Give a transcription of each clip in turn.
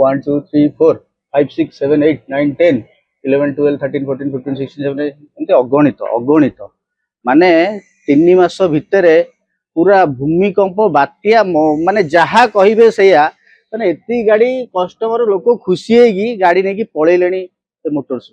1 2 3 4 5 6 7 8 9 10 11 12 13 14 15 16 17 ଏମିତି ଅଗଣିତ ମାନେ 3 ମାସ ଭିତରେ पूरा भूमिकंप बात्या माने जहा कहिबे सेया माने एती गाड़ी कस्टमर लोक खुशी होगी गाड़ी नहीं पलैले मोटर्स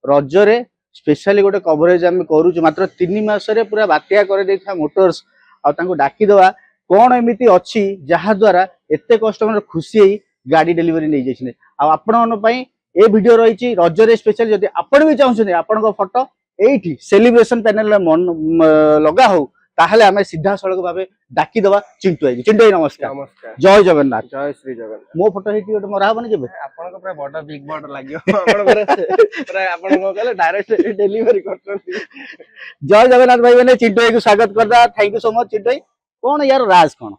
रजरे स्पेशली गोटे कवरेज आम करूँ मात्र 3 मासरे पूरा बात्या कर देखा मोटर्स आउ डाकीदवा कौन एमती अच्छी जहा द्वारा एते कस्टमर खुशी होई गाड़ी डेलीवरी नहीं जाइछने आपण ए वीडियो रही रजरे स्पेशल जदि आपण भी चाहते आपण फोटो एठी सेलिब्रेशन पैनल लगा हो ताहले हमें सीधा सड़क भावे डाकीदवा चिंटू भाई नमस्कार नमस्कार जय जगन्नाथ जय श्री जगन्नाथ मो फोटो हेटी गोटे मरा हबनी जेबे आपन को पूरा बड़ा बिग बॉर्डर लागियो पूरा आपन को कहले डायरेक्ट डिलीवरी करछन जय जगन्नाथ भाई मैंने चिंटू भाई को स्वागत करदा thank you so much Chintu भाई कौन यार राज कौन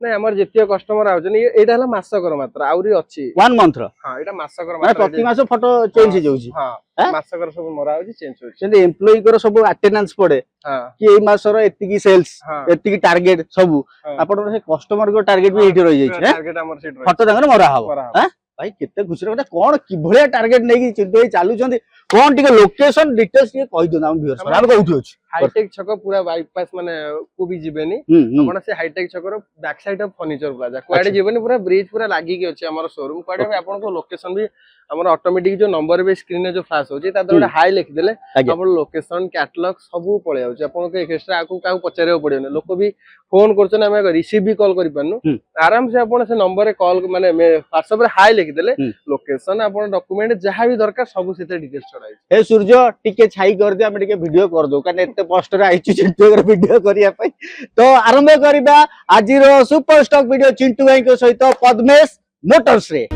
नहीं हमर जेतियो कस्टमर आउछन एटा हला मासकर मात्र आउरी अछि 1 मंथ रो हां एटा मासकर मात्र प्रति मास फोटो चेंज हो जाउची हां मासकर सब मरा होची चेंज होची सेंदी एम्प्लॉय को सब अटेंडेंस पड़े हां कि ए मास रो एतिकी सेल्स एतिकी टारगेट सब आपण से कस्टमर को टारगेट भी एठी रहि जाइछ टारगेट हमर सीट रहि फोटो दंगर मरा हबो हां भाई केते खुशी रे कोन कि भलिया टारगेट नै कि चिंटू भाई चालू छथि कोन टिके लोकेशन डिटेल्स के कहि दो हम व्यूअर्स हम कहउथि अछि हाईटेक छक पूरा बाईपास माने को भी जीवेनी आपण से हाईटेक छक रो back side of furniture plaza कोआडे जीवेनी पूरा ब्रिज पूरा लागी के अछि हमर शोरूम कोआडे आपण को लोकेशन भी हमर ऑटोमेटिक जो नंबर भी स्क्रीन जो फ्लैश होची ता दोडा हाई लिख देले आपण लोकेशन कैटलॉग सब पळे आउची आपण को एक्स्ट्रा आकु काउ पचारे पड़ियो लोक भी फोन करछन हम रिसीव भी कॉल करि पानु आराम से आपण से नंबर रे कॉल माने व्हाट्सएप रे हाई लिख देले लोकेशन आपण डॉक्यूमेंट जहां भी दरकार सब सेते डिटेल्स चढ़ाई हे सूर्य टिके छाई कर दे हम टिके वीडियो कर दो कारण एते पोस्टर आइछु चिंटू भाई वीडियो करिया पई तो आरंभ करिबा आज रो सुपर स्टॉक वीडियो चिंटू भाई के सहित पद्मेश मोटर्स रे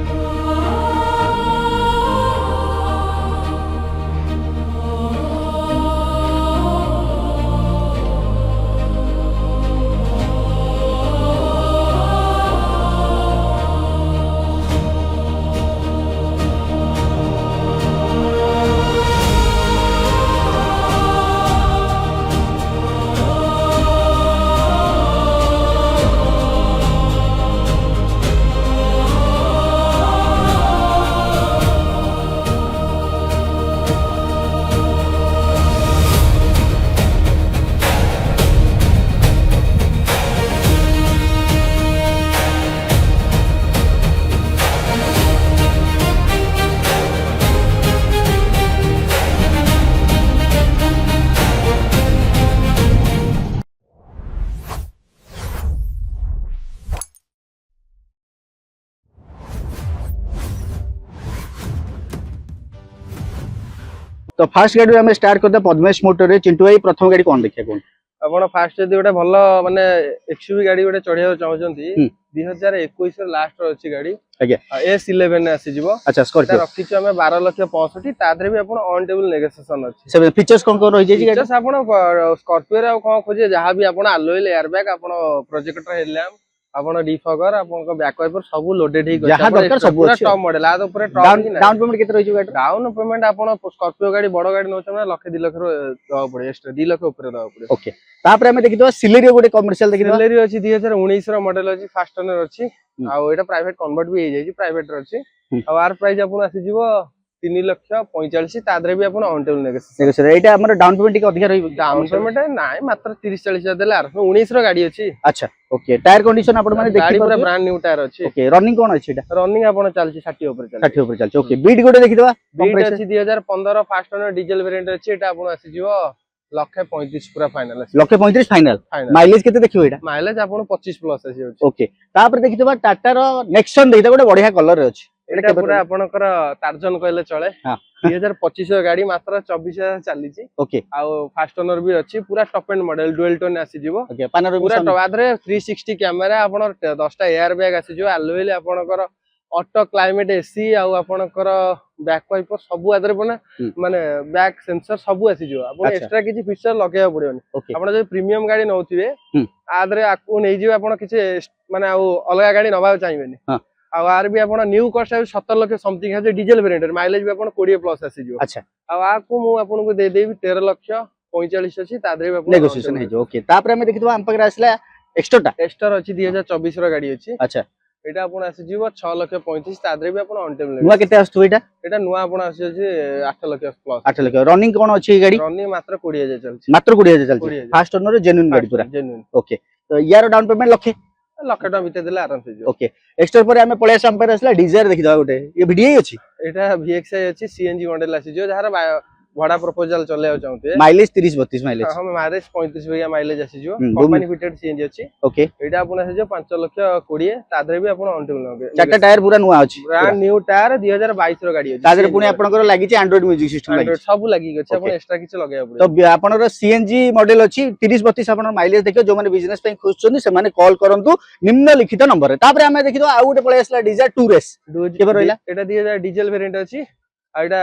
तो फास्ट गाड़ी में स्टार्ट करते पद्मेश मोटर रे चिंटू भाई प्रथम गाड़ी कौन देखिया कोन आपण फास्ट जदी गोटे भलो माने एक्सयूवी गाड़ी गोटे चढ़िया चाहउचंती 2021 रे लास्ट रो अछि गाड़ी आज्ञा S11 ने आसी जीवो अच्छा स्कॉर्पियो रखिछु हमें 12,65,000 तादरे भी आपण ऑन टेबल नेगोशिएशन अछि सब फीचर्स कोन कोन रहि जे गाड़ी फीचर्स आपण स्कॉर्पियो रे कोन खोजे जहां भी आपण अलॉय एयरबैग आपण प्रोजेक्टर हेलैम आपण डिफॉगर आपण को बैक वाइपर सब लोडेड ही जहां दरकार सब पूरा टॉप मॉडल आ तो पूरा टॉप डाउन पेमेंट केते रहि जे गाड़ी डाउन पेमेंट आपण स्कॉर्पियो गाड़ी बड़ गाड़ी नोच में लाख 2 लाख रो दवा पड़े एक्स्ट्रा 2 लाख ऊपर दवा पड़े ओके तापर हम देखि दो सिलेरियो गोटे कमर्शियल देखि दो सिलेरियो अछि 2019 रो मॉडल अछि फास्ट ओनर अछि आ एटा प्राइवेट कन्वर्ट भी हे जाई प्राइवेट रो अछि आ आर प्राइस आपण आसी जीवो 3,45,000 तादरे भी आपण ऑन टेबल नेगोशिएशन एटा हमर डाउन पेमेंट के अधिक रही डाउन पेमेंट नाइ मात्र 30-40,000 देले आर 19 रो गाड़ी अछि अच्छा ओके टायर कंडीशन आपण माने देखि गाड़ी पूरा ब्रांड न्यू टायर अछि ओके रनिंग कोन अछि एटा रनिंग आपण चलछि 60 ऊपर चलछि ओके बीट गोटे देखि दवा बीट अछि 2015 फास्ट ओनर डीजल वेरिएंट अछि एटा आपण आसी जीवो 1,35,000 पूरा फाइनल अछि 1,35,000 फाइनल माइलेज केते देखियो एटा माइलेज आपण 25 प्लस अछि ओके तापर देखि दवा टाटा रो नेक्सन देखि गोटे बढ़िया कलर रे अछि एटा पूरा आपनकर टार्जन कहले चले 2025 गाड़ी मात्र 24,000 चली छी ओके आ फास्ट ओनर भी अछि पूरा top and model dual tone आसी जीवो ओके पानर पूरा टवादरे 360 कैमरा आपण 10टा एयर बैग आसी जो अलवेल आपनकर ऑटो क्लाइमेट एसी आ आपनकर बैक वाइपर सब आदरे बना माने बैक सेंसर सब आसी जो आपण एक्स्ट्रा किछि फीचर लगेया पड़ियोनी आपण जे प्रीमियम गाड़ी नौथिबे आदरे आकु नै जिवे आपण किछि माने आ अलगा गाड़ी नबा चाहिबेनी आर भी आपण न्यू कॉस्ट 17 लाख समथिंग है डीजल वेरिएंट माइलेज भी आपण 20 प्लस आसी जो अच्छा आ को मु आपण को दे देबी 13 लाख 45 अछि तादरे भी आपण नेगोशिएशन है जो ओके तापर हम देखितबा हम पकरा आसला एक्स्ट्रा एक्स्ट्रा अछि 2024 रो गाड़ी अछि अच्छा এটা ଆପଣ ଆସିଯିବ 6,35,000 ତାଦେରେ ବି ଆପଣ ଅନ୍ ଟାଇମ୍ ନୂଆ କେତେ ଆସୁଥିବ এটা ନୂଆ ଆପଣ ଆସିଯାଉଛି 8 ଲକ୍ଷ ପ୍ଲସ୍ 8 ଲକ୍ଷ ରନିଂ କଣ ଅଛି এই গাড়ি ରନିଂ ମାତ୍ର 20,000 ଚାଲିଛି ମାତ୍ର 20,000 ଚାଲିଛି 20,000 ଫାଷ୍ଟ ଓନର ଜେନ୍ୟୁଇନ୍ ଗାଡି ପୁରା ଜେନ୍ୟୁଇନ୍ ଓକେ ତ ইয়াର ডাউন পেমেন্ট লক্ষে ଲକ୍ଷ ଟଙ୍କା ଭିତରେ ଦେଲେ ଆରାମସେ ଯିବ ଓକେ ଏକ୍ସଟ୍ରା ପରେ ଆମେ ପଳେଇ ଆସିବା ଆମ ପାଖରେ ଆସିଲା ଡିଜାୟାର ଦେଖିଦବା ଗୋଟେ ଇଏ ଭିଡିଆଇ ଅଛି ଏଇଟା VXI ଅଛି CNG ମଡେଲ ଆସିଯିବ ଯାହାର ଭଡା ପ୍ରପୋଜାଲ ଚଲେଇବାକୁ ଚାହୁଁଥିବେ ମାଇଲେଜ 30-32 ମାଇଲେଜ ହଁ ମାଇଲେଜ 35 ଭଳିଆ ମାଇଲେଜ ଆସିଯିବ ହୁଁ, କମ୍ପାନୀ ଫିଟେଡ CNG ଅଛି ଓକେ ଏଇଟା ଆପଣ ଆସିଯିବ 5,20,000 ତାଦେରେ ବି ଆପଣ ଅନ୍ ଟାଇମ୍ ନେବେ ଚାରଟା ଟାୟାର ପୁରା ନୂଆ ଅଛି ବ୍ରାଣ୍ଡ ନ୍ୟୁ ଟାୟାର 2022 ର ଗାଡି ଅଛି ତାଦେରେ ପୁଣି ଆପଣଙ୍କର ଲାଗିଛି ଆଣ୍ଡ୍ରଏଡ ମ୍ୟୁଜିକ ସିଷ୍ଟମ Android ଲାଗିଛି ସବୁ ଲାଗିକି ଅଛି ଆପଣ Okay. ଏକ୍ସଟ୍ରା କିଛି ଲଗେଇବାକୁ ତ ପଡିବ ଆପଣଙ୍କର ସିଏନଜି ମଡେଲ ଅଛି 30-32 ଆପଣଙ୍କର ମାଇଲେଜ ଦେଖିବ ଯୋଉମାନେ ବିଜନେସ ପାଇଁ ଖୋଜୁଛନ୍ତି ସେମାନେ କଲ୍ କରନ୍ତୁ ନିମ୍ନ ଲିଖିତ ନମ୍ବରରେ ତାପରେ ଆମେ ଦେଖିଦବା ଆଉ ଗୋଟେ ପଳେଇ ଆସିଲା ଡିଜାୟାର 2S କେବେ ରହିଲା ଏଇଟା 2000 ଡିଜେଲ ଭେରିଏଣ୍ଟ ଅଛି ଆଉ ଏଇଟା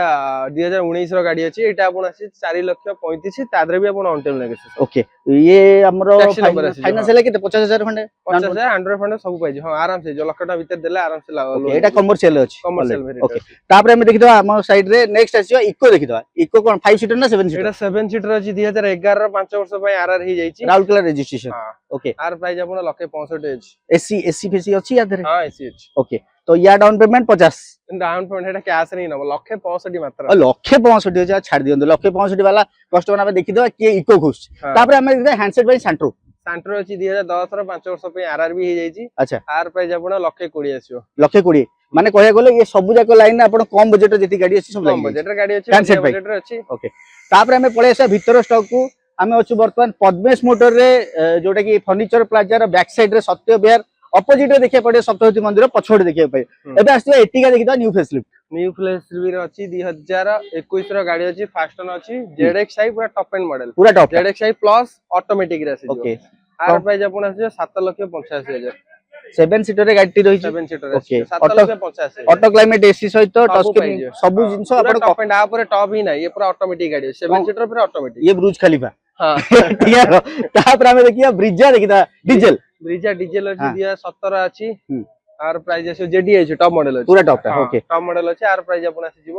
2019 ର ଗାଡି ଅଛି ଏଇଟା ଆପଣ ଆସି 4,35,000 ତାଦେରେ ବି ଆପଣ ଅନ୍ ଟାଇମ୍ ନେବେ ଓକେ ଇଏ ଆମର Taxi number ଆସିଯିବ, ଫାଇନାନ୍ସ ହେଲା କେତେ 50,000 ଖଣ୍ଡେ 50,000 100 ଫଣ୍ଡ ସବୁ ପାଇଯିବ ହଁ ଆରାମସେ ଯୋଉ ଲକ୍ଷ ଟଙ୍କା ଭିତରେ ଦେଲେ ଆରାମସେ Okay, ଏଇଟା କମର୍ସିଆଲ ଅଛି କମର୍ସିଆଲ ଭେରିଏଣ୍ଟ ଓକେ ତାପରେ ଆମେ ଦେଖିଦବା ଆମ ସାଇଡ ରେ ନେକ୍ସଟ ଆସିବ ଇକୋ ଦେଖିଦବା ଇକୋ କଣ 5 ସିଟର ନା 7 ସିଟର ଏଇଟା 7 ସିଟର ଅଛି 2011 ର 5 ବର୍ଷ ପାଇଁ RR ହେଇଯାଇଛି ରାଉରକେଲା ରେଜିଷ୍ଟ୍ରେସନ ହଁ ଓକେ ଆର ପ୍ରାଇस ଆପଣ 1,65,000 ଅଛି एसी फेसी ଅଛି ୟା ଦେହରେ ହଁ AC ଅଛି ଓକେ ତ ୟା ଡାଉନ ପେମେଣ୍ଟ 50 ଡାଉନ ପେମେଣ୍ଟ ଏଟା କ୍ୟାଶ ରେ ହିଁ ନବ 1,65,000 ମାତ୍ର ଲକ୍ଷେ 65 ହଜାର ଛାଡି ଦିଅନ୍ତୁ ଲକ୍ଷେ 65 ବାଲା କଷ୍ଟମର ଆମେ ଦେଖିଦବା କିଏ ଇକୋ ଖୁସି ହଁ। ତାପରେ ଆମେ ଦେଖିଦବା ହ୍ୟାଣ୍ଡସେଟ୍ ପାଇଁ ସାଣ୍ଟ୍ରୋ ସାଣ୍ଟ୍ରୋ ଅଛି 2010 ର 5 ବର୍ଷ ପାଇଁ RR ବି ହେଇଯାଇଛି ଆଚ୍ଛା ଆର ପ୍ରାଇस ଆପଣ 1,20,000 ଆସିବ ଲକ୍ଷେ 20 ମାନେ କହିବାକୁ ଗଲେ ଇଏ ସବୁ ଯାକ ଲାଇନ ଆପଣ କମ ବଜେଟରେ ଯେତିକି ଗାଡି ଅଛି ସବୁ କମ ଲାଗି ବଜେଟ ର ଗାଡି ଅଛି Handset ପାଇଁ। ବଜେଟ ରେ ଅଛି ଓକେ ତାପରେ ଆମେ ପଳେଇ ଆସିବା ଭିତର ଷ୍ଟକ୍ କୁ ଆମେ ଅଛୁ ବର୍ତ୍ତମାନ ପଦ୍ମେଶ ମୋଟର ରେ ଯୋଉଟା କି ଫର୍ଣ୍ଣିଚର ପ୍ଲାଜା ର ବ୍ୟାକ୍ ସାଇଡ ରେ ସତ୍ୟ ବିହାର ଅପୋଜିଟ ରେ ଦେଖିବାକୁ ପଡିବ ସପ୍ତଶତୀ ମନ୍ଦିର ପଛପଟେ ଦେଖିବାକୁ ପାଇବେ ଏବେ ଆସିବା ଏଟିକା ଦେଖିଦବା ନ୍ୟୁ ଫେସଲିଫ୍ଟ ନ୍ୟୁ ଫ୍ଲେସ୍ ର ଅଛି 2021 ର ଗାଡି ଅଛି ଫାଷ୍ଟ ଅନ୍ ଅଛି ZXi ପୁରା ଟପ ଏଣ୍ଡ ମଡେଲ ପୁରା ଟପ୍ ZXi ପ୍ଲସ ଅଟୋମେଟିକ ରେ ଆସିଯିବ ଓକେ ଆର ପ୍ରାଇस ଆପଣ ଆସିଯିବ 7,85,000 7 ସିଟର ରେ ଗାଡିଟି ରହିଛି 7 ସିଟର Okay. ଅଛି 7,85,000 ଅଟୋ କ୍ଲାଇମେଟ ଏସି ସହିତ ଟଚ ସବୁ ସ୍କ୍ରିନ୍ ପାଇଯିବ। ସବୁ ଜିନିଷ ପୁରା ଆପଣ ଟପ ଏଣ୍ଡ ଆ ଉପରେ ଟପ ହିଁ ନାହିଁ ଏ ପୁରା ଅଟୋମେଟିକ ଗାଡି ଅଛି 7 ସିଟର ପୁରା ଅଟୋମେଟିକ ଇଏ ବ୍ରୁଜ ଖଲିଫା ହଁ ତାପରେ ଆମେ ଦେଖିବା ବ୍ରିଜା ଦେଖିଦବା ଡିଜେଲ ବ୍ରିଜା ଡିଜେଲ ଅଛି ହଁ। 2017 ଅଛି ହୁଁ। ଆର ପ୍ରାଇस ଆସିବ JDI ଅଛି ଟପ ମଡେଲ ଅଛି ପୁରା ଟପ୍ ଟା ଓକେ ଟପ ମଡେଲ ଅଛି ଆର ପ୍ରାଇस ଆପଣ ଆସିଯିବ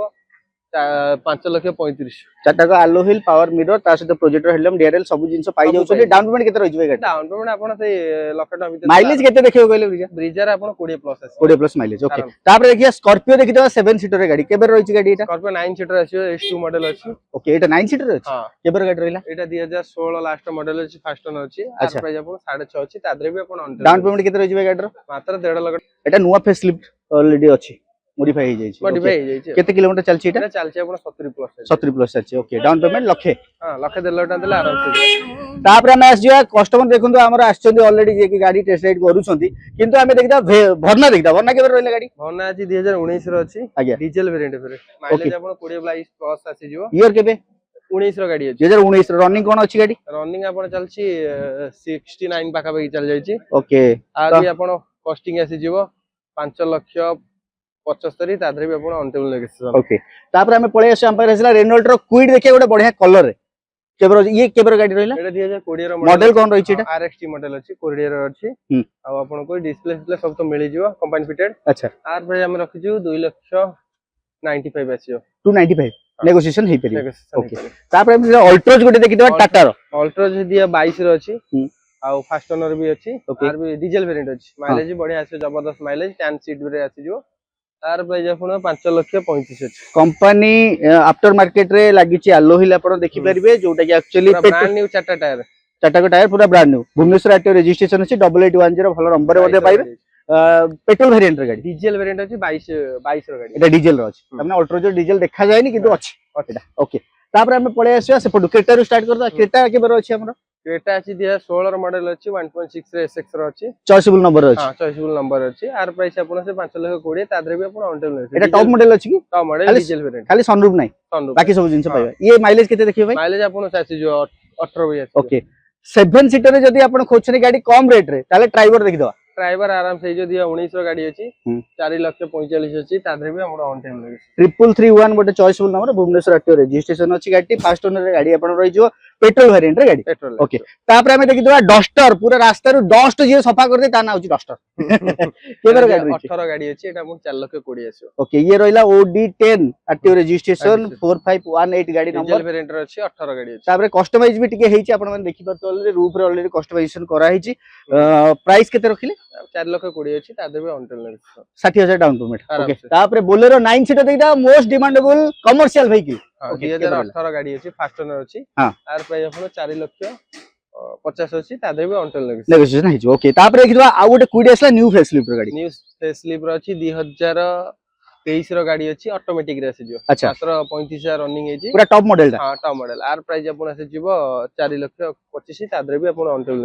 5,35,000 ଚାରିଟାକ ଆଲୋ ହିଲ୍ ପାୱାର ମିରର ତା ସହିତ ପ୍ରୋଜେକ୍ଟର ହେଡଲାମ୍ପ ଡିଆରଏଲ ସବୁ ଜିନିଷ ପାଇ ଯାଉଛନ୍ତି ପାଇଯିବ। ଡାଉନ ପେମେଣ୍ଟ କେତେ ରହିଯିବ ଗାଡି ଡାଉନ ପେମେଣ୍ଟ ଆପଣ ସେଇ ଲକ୍ଷ ଟଙ୍କା ଭିତରେ ମାଇଲେଜ କେତେ ଦେଖିବାକୁ କହିଲେ ବ୍ରିଜା ବ୍ରିଜାର ଆପଣ 20 ପ୍ଲସ ଆସିବ 20 ପ୍ଲସ ମାଇଲେଜ ଓକେ ଆରାମ। ତାପରେ ଦେଖିବା ସ୍କର୍ପିଓ ଦେଖିଦବା 7 ସିଟର ଗାଡି କେବେ ରହିଛି ଗାଡି ଏଟା ସ୍କର୍ପିଓ 9 ସିଟର ଆସିବ S2 ମଡେଲ ଅଛି ଓକେ ଏଟା 9 ସିଟର ଅଛି ହଁ କେବେ ଗାଡି ରହିଲା ଏଇଟା 2016 ଲାଷ୍ଟ ମଡେଲ ଅଛି ଫାଷ୍ଟ ଅନ୍ ଅଛି ଆର ଆଚ୍ଛା। ପ୍ରାଇस ଆପଣ 6.5 ଅଛି ତାଦେରେ ବି ଆପଣ ଡାଉନ ପେମେଣ୍ଟ କେତେ ରହିଯିବ ଗାଡିର ମାତ୍ର 1.5 ଲକ୍ଷ ଏଟା ନୂଆ ଫେସ୍ ଲିଫ୍ଟ ଅଲରେଡି ଅଛି ମଡିଫାଇ ହେଇଯାଇଛି ମଡିଫାଇ ହେଇଯାଇଛି କେତେ କିଲୋମିଟର ଚାଲିଛି ଏଟା ଏଟା ଚାଲିଛି ଆପଣ 70 ପ୍ଲସ 70 ପ୍ଲସ ଚାଲିଛି ଓକେ ଡାଉନ ପେମେଣ୍ଟ ଲକ୍ଷେ ହଁ ଲକ୍ଷ 1.5 ଲକ୍ଷ ଟଙ୍କା ଦେଲେ ଆରାମସେ ଯିବ। ତାପରେ ଆମେ ଆସିଯିବା କଷ୍ଟମର ଦେଖନ୍ତୁ ଆମର ଆସିଛନ୍ତି ଅଲରେଡି ଯେ କି ଗାଡି ଟେଷ୍ଟ ରାଇଡ୍ କରୁଛନ୍ତି କିନ୍ତୁ ଆମେ ଦେଖିଦବା ଭର୍ନା ଦେଖିଦବା ଭର୍ନା କେବେ ରହିଲା ଗାଡି ଭର୍ନା ଅଛି 2019 ର ଅଛି ଆଜ୍ଞା ଡିଜେଲ ଭେରିଏଣ୍ଟ ଉପରେ ମାଇଲେଜ ଆପଣ 20 ପ୍ଲସ ଆସିଯିବ ଇୟର କେବେ 19 ର ଗାଡି ଅଛି 2019 ରନିଂ କଣ ଅଛି ଗାଡି ରନିଂ ଆପଣ ଚାଲିଛି 69 ପାଖାପାଖି ଚାଲି ଯାଇଛି ଓକେ ଆର ବି ଆପଣ କଷ୍ଟିଂ ଆସିଯିବ 5,75,000 ତାଦେରେ ବି ଆପଣ ଅନ୍ଟେବଲ ନେଗୋସିଏସନ ଓକେ ତାପରେ ଆମେ ପଳେଇ ଆସିବା ଆମ ପାଖରେ ଆସିଲା ରେନଲ୍ଟ ର କ୍ୱିଡ୍ ଦେଖିବା ଗୋଟେ ବଢିଆ କଲର ରେ କେବେ ଇଏ କେବେ ଗାଡି ରହିଲା ଏଟା 2020 ର ମଡେଲ କଣ ରହିଛି ଏଟା RXT ମଡେଲ ଅଛି କୋରିୟର ଅଛି ହୁଁ। ଆଉ ଆପଣଙ୍କୁ ଡିସପ୍ଲେ ଡିସପ୍ଲେ ସବୁ ତ ମିଳିଯିବ କମ୍ପାନୀ ଫିଟେଡ ଆଚ୍ଛା ଆର ପ୍ରାଇସ୍ ଆମେ ରଖିଛୁ 2,95,000 ଆସିବ 295 ନେଗୋସିଏସନ ହେଇପାରିବ ନେଗୋସିଏସନ Okay. ତାପରେ ଆମେ ଅଲ୍ଟ୍ରୋଜ ଗୋଟେ ଦେଖିଦବା ଟାଟା ର ଅଲ୍ଟ୍ରୋଜ 22 ର ଅଛି ହୁଁ। ଆଉ ଫାଷ୍ଟ ଓନର ବି ଅଛି Okay. ଆର ବି ଡିଜେଲ ଭେରିଏଣ୍ଟ ଅଛି ମାଇଲେଜ ବଢିଆ ଆସିବ ଜବରଦସ୍ତ ମାଇଲେଜ 10 ସିଟ୍ ରେ ଆସିଯିବ ତାର ପ୍ରାଇସ୍ ଆପଣ 5,35,000 ଅଛି कंपनी आफ्टर मार्केट रे लागिची आलो हिल आपण देखि परिबे जोटा कि एक्चुअली ब्रांड न्यू चारटा टायर टाटा को टायर पूरा brand new Bhubaneswar RTO registration अछि 8810 भलो नंबर मध्ये पाइबे पेट्रोल वेरिएंट रे गाड़ी डीजल वेरिएंट अछि 22 रो गाड़ी एटा डीजल रो अछि हमने अल्ट्रोजो डीजल देखा जायनी किंतु अछि एटा ओके तापर हम पळे आसिया से पडु क्रेटा रो स्टार्ट करदा क्रेटा के बर अछि हमरो क्रेटा अछि 2016 रो मॉडल अछि 1.6 रे एसएक्स रो अछि चॉइसेबल नंबर अछि हां चॉइसेबल नंबर अछि आर प्राइस आपण से 5,20,000 तादरे भी आपण on table Etah top model अछि कि टॉप मॉडल डीजल वेरिएंट खाली सनरूफ नै सनरूफ बाकी सब जिंस पाइबा ये माइलेज केते देखियो भाई माइलेज आपण से अछि जो 18 भी अछि ओके 7 सीटर रे जदी आपण खोजछनी गाड़ी कम रेट रे ताले ड्राइवर देखि दवा ड्राइवर आराम से जो दिया 19 रो गाड़ी अछि हम्म। 4,45,000 अछि तादरे भी आपण ऑन टेबल 3331 गोटे चॉइसेबल नंबर भुवनेश्वर आरटीओ रजिस्ट्रेशन अछि गाड़ी फास्ट ओनर रे गाड़ी आपण रहि जो पेट्रोल वेरिएंट रे गाड़ी पेट्रोल ओके तापर हमें देखि दवा डस्टर पूरा रास्ता रु डस्ट जे सफा कर दे ता ना होची डस्टर केबर गाड़ी 18 गाड़ी अछि एटा मु 4 लाख 20 आछो ओके ये रहला OD10 आरटीओ रजिस्ट्रेशन 4518 गाड़ी डीजल नंबर वेरिएंट रे अछि 18 गाड़ी अछि तापर कस्टमाइज भी टिके हेची आपण माने देखि परतो ऑलरेडी रूफ रे ऑलरेडी कस्टमाइजेशन करा हेची प्राइस केते रखिले 4 लाख 20 अछि ता देबे ऑन टेल 60000 डाउन पेमेंट आराम ओके से। तापर बोलेरो 9 सीटर देखिदा most demandable commercial vehicle okay 2018 गाड़ी अछि फास्ट ओनर अछि हां आर प्राइस अपन 4 लाख 50 अछि ता देबे ऑन टेल नेगोशिएशन हेची ओके तापर देखिदा आ गोटे कुडी आसला न्यू फेसलिफ्ट रो गाड़ी न्यू फेसलिफ्ट रो अछि 2023 रो गाड़ी अछि ऑटोमेटिक रे आसी जो अच्छा मात्र 35000 रनिंग हेची पूरा टॉप मॉडल ता हां टॉप मॉडल आर प्राइस अपन आसी जीवो 4 लाख 25 ता देबे अपन ऑन टेल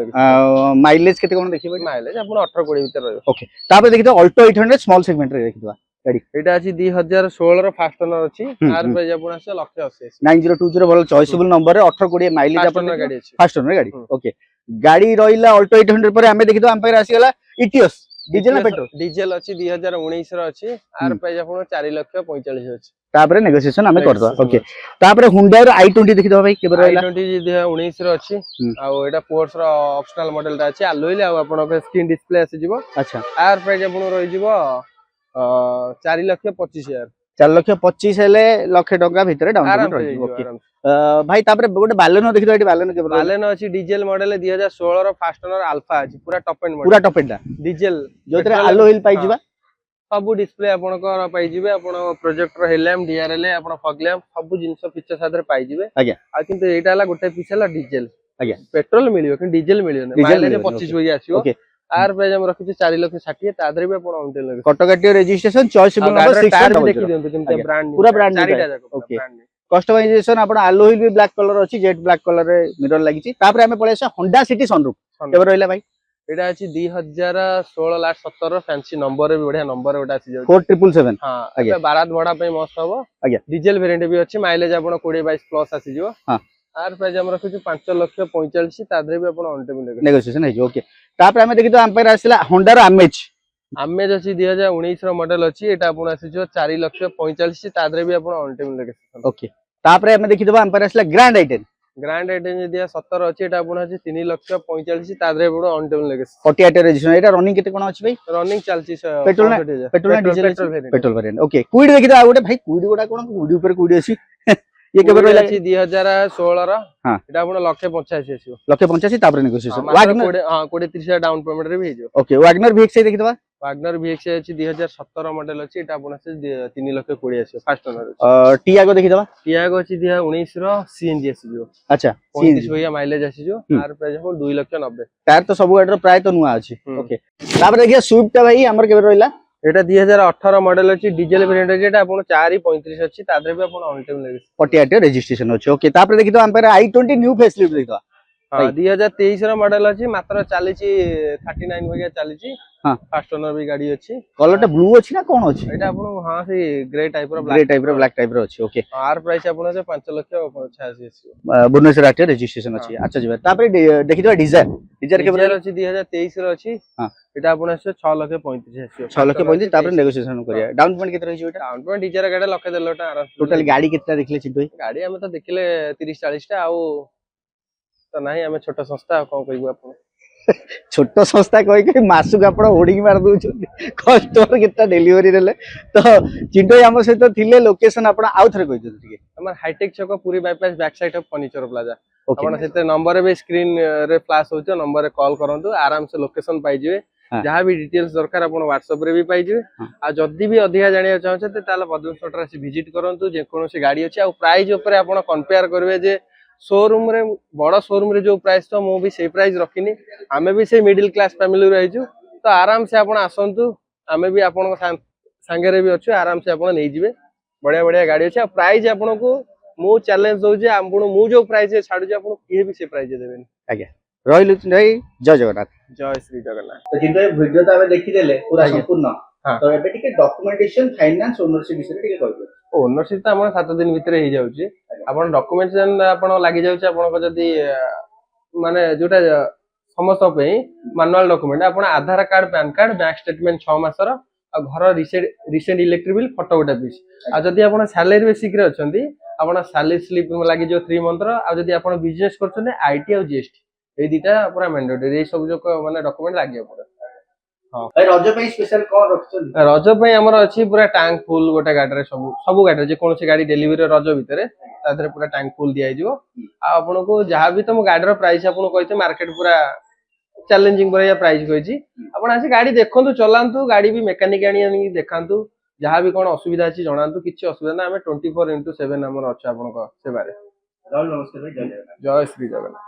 माइलेज केते कोन देखिबो माइलेज अपन 18 20 भीतर रहबो ओके तापर देखिदा अल्टो 800 स्मॉल सेगमेंट रे देखिदा गाड़ी एटा अछि 2016 रो फास्ट ओनर अछि आर प्राइस अपन आसी 180 9020 भल चॉइसेबल नंबर रे 18 20 माइलेज फास्ट अपन ओनर गाड़ी अछि फास्ट ओनर गाड़ी ओके गाड़ी रहिला अल्टो 800 पर हमें देखिदो हम पे आसी गला इटियोस डीजल ना पेट्रोल डीजल अछि 2019 रो अछि आर प्राइस अपन 4 लाख 45 अछि तापर नेगोशिएशन हमें कर दो ओके तापर Hyundai रो i20 देखिदो भाई केबर रहिला i20 2019 रो अछि आ एटा पोर्ट्स रो ऑप्शनल मॉडल ता अछि आलोइले आ अपन के स्क्रीन डिस्प्ले आसी जीवो अच्छा आर प्राइस अपन रहि जीवो 4 लाख 25000 4 लाख 25 हेले लाख टका भीतर डाउन पेमेंट रही ओके भाई तापर गोटे बालेनो देखिदो एटी बालेनो केबर बालेनो अछि डीजल मॉडल 2016 रो फास्ट ओनर अल्फा अछि पूरा टॉप एंड मॉडल पूरा टॉप एंड डीजल जोतरे आलो हिल पाई जिबा सब डिस्प्ले आपन को पाई जिवे आपन प्रोजेक्टर हेलम डीआरएल आपन फगलम सब जिंस फीचर सादर पाई जिवे आज्ञा आ किंतु एटा हला गोटे पीस हला डीजल आज्ञा पेट्रोल मिलियो कि डीजल मिलियो ना माइलेज 25 होई आसीयो ओके आर प्राइस हम रखिछि 4 लाख 60 तादरे भी आपन ऑन टेल कटकाटियो रजिस्ट्रेशन चॉइसेबल नंबर 6 देखि दियंतु केमते ब्रांड पूरा ब्रांड चारिटा जाको ओके ब्रांड कस्टमाइजेशन आपण आलो व्हील भी ब्लैक कलर अछि जेट ब्लैक कलर रे मिरर लागिछि तापर हमें पळे Honda City सनरूफ केबर रहला भाई एटा अछि 2016 लास्ट 17 फैंसी नंबर भी बढ़िया नंबर ओटा आसी जाउ 4777 हां आगे बारात भडा पे मस्त हबो आज्ञा डीजल वेरिएंट भी अछि माइलेज आपण 20 22 प्लस आसी जिवो हां आर प्राइस हम रखिछु 5 लाख 45 तादरे भी आपण ऑन टेबल नेगोशिएशन है ओके तापर हमें देखितो हम पे आसीला Honda रो आमेज अछि 2019 रो मॉडल अछि एटा आपण आसीजो 4 लाख 45 तादरे भी आपण ऑन टेबल नेगोशिएशन ओके तापर हमें देखितो हम पे आसीला ग्रैंड i10 ग्रैंड आइटम जे 17 अछि एटा आपण अछि 3 लाख 45 तादरे आपण ऑन टेबल नेगोशिएशन 48 रजिस्ट्रेशन एटा रनिंग केते कोन अछि भाई रनिंग चलछि petrol petrol diesel petrol variant okay Kwid देखितो आ गोटे भाई क्विड गोटा कोन क्विड ऊपर क्विड अछि ये केबर रहला अछि 2016 रो हां एटा आपण लाख 85 आसीयो लाख 85 तापर नेगोशिएशन वागनर हां 20-30 डाउन पेमेंट रे भी हेजो ओके वागनर VX देखितबा वागनर VX अछि 2017 मॉडल अछि एटा आपण अछि 3 लाख 20 आसीयो फास्ट ओनर टियागो देखितबा टियागो अछि 2019 रो CNG आसीयो अच्छा 35 होया माइलेज आसीजो आर प्राइस आपण 2 लाख 90 टायर तो सब गाड़ी रो प्राय तो नुआ अछि ओके तापर देखिया स्विफ्ट भाई हमर केबर रहला एटा 2018 मॉडल अछि डीजल वेरिएंट अछि एटा आपण 435 अछि तादरे भी आपण ऑन टाइम लेबे 48 रजिस्ट्रेशन अछि ओके तापर देखितो हम पे i20 न्यू फेसलिफ्ट देखितो हां 2023 रो मॉडल अछि मात्र चालिछि 39 होया चालिछि हां फास्ट ओनर भी गाड़ी अछि कलर टा ब्लू अछि ना कोन अछि एटा आपण हां से ग्रे टाइप रो ब्लैक टाइप रो अछि ओके आर प्राइस आपण से 5 लाख 85 अछि भुवनेश्वर आटे रजिस्ट्रेशन अछि अच्छा जिबा तापर देखितो डिजायर के डिजायर अछि 2023 रो अछि हां एटा आपण से 6 लाख 35 अछि 6 लाख 35 तापर नेगोशिएशन करिया डाउन पेमेंट केते रहि एटा डाउन पेमेंट डिजायर गाडी लाख देलटा आराम टोटल गाड़ी केते देखले चिंटू गाड़ी हम तो देखले 30 40 टा आउ तो नहीं हमें छोटा संस्था कोन कहिबो आपण छोट संस्था कहि के मासुक आपण होर्डिंग मार दउ कस्टमर केता डिलीवरी देले तो चिंटू हम सहित थिले लोकेशन आपण आउ थरे कहि दउ ठीक हमर हाईटेक चौक पूरी bypass back side of furniture plaza आपण सेते नंबर भी स्क्रीन रे फ्लैश होचो नंबर रे कॉल करंतु आराम से लोकेशन पाई जिवे जहां भी डिटेल्स दरकार आपण WhatsApp रे भी पाई जिवे आ जदी भी अधिका जानिया चाहछते ताले पद्मसोटर से विजिट करंतु जे कोनोसी गाड़ी अछि आ प्राइस ऊपर आपण कंपेयर करबे जे शोरूम रे बड़ा शोरूम रे जो प्राइस तो मो भी से प्राइस रखिनी आमे भी से मिडिल क्लास फैमिली रहिजु तो आराम से आपण आसंतु आमे भी आपण संगे रे भी अछि आराम से आपण नै जिवे बढ़िया बढ़िया गाड़ी अछि आ प्राइस आपण को मो चैलेंज दउ जे आपण मु जो प्राइस छाडु जे आपण के भी से प्राइस देबेन आज्ञा रहिलु भाई जय जगन्नाथ जय श्री जगन्नाथ तो जिंतो वीडियो तो आमे देखि देले पूरा संपूर्ण तो एबे टिके डॉक्यूमेंटेशन फाइनेंस ओनरशिप विषय टिके कहबो ओनरशिप तो हमर 7 दिन भीतर हे जाउची आपण डॉक्यूमेंटेशन आपण लागि जाउची आपण को जदी माने जोटा समस्त पे मैनुअल डॉक्यूमेंट आपण Aadhaar card PAN card bank statement 6 मासर आ घर रिसेंट इलेक्ट्रिक बिल फोटो गोटा पीस आ जदी आपण सैलरी बेसिक रे अछंती ଆପଣ ସାଲାରୀ ସ୍ଲିପ୍ ଲାଗିଯିବ 3 ମନ୍ଥର। ଆଉ ଯଦି ଆପଣ ବିଜନେସ୍ କରୁଛନ୍ତି ଆଇଟି ଆଉ ଜିଏସଟି ଏଇ ଦିଟା ପୁରା ମ୍ୟାଣ୍ଡେଟୋରୀ, ଏଇ ସବୁ ଯୋକ ମାନେ ଡକ୍ୟୁମେଣ୍ଟ ଲାଗିବ ପୁରା। ହଁ ଭାଇ ରଜ ପାଇଁ ସ୍ପେଶାଲ କଣ ରଖିଛନ୍ତି? ରଜ ପାଇଁ ଆମର ଅଛି ପୁରା ଟ୍ୟାଙ୍କ ଫୁଲ ଗୋଟେ ଗାଡିରେ, ସବୁ ଗାଡିରେ ଯେକୌଣସି ଗାଡି ଡେଲିଭରି ରଜ ଭିତରେ ତା ଦେହରେ ପୁରା ଟ୍ୟାଙ୍କ ଫୁଲ ଦିଆଯିବ। ଆଉ ଆପଣଙ୍କୁ ଯାହାବି ତମ ଗାଡିର ପ୍ରାଇସ୍ ଆପଣଙ୍କୁ କହିଥିବେ ମାର୍କେଟ ପୁରା ଚ୍ୟାଲେଞ୍ଜିଂ ଭଳିଆ ପ୍ରାଇସ୍ କହିଛି। ଆପଣ ଆସି ଗାଡି ଦେଖନ୍ତୁ, ଚଲାନ୍ତୁ, ଗାଡି ବି ମେକାନିକ ଆଣିକି ଦେଖାନ୍ତୁ, ଯାହାବି କଣ ଅସୁବିଧା ଅଛି ଜଣାନ୍ତୁ, କିଛି ଅସୁବିଧା ନାହିଁ। ଆମେ 24x7 ଆମର ଅଛୁ ଆପଣଙ୍କ ସେବାରେ। ନମସ୍କାର ଭାଇ, ଜୟ ଜଗନ୍ନାଥ। ଜୟ ଶ୍ରୀ ଜଗନ୍ନାଥ।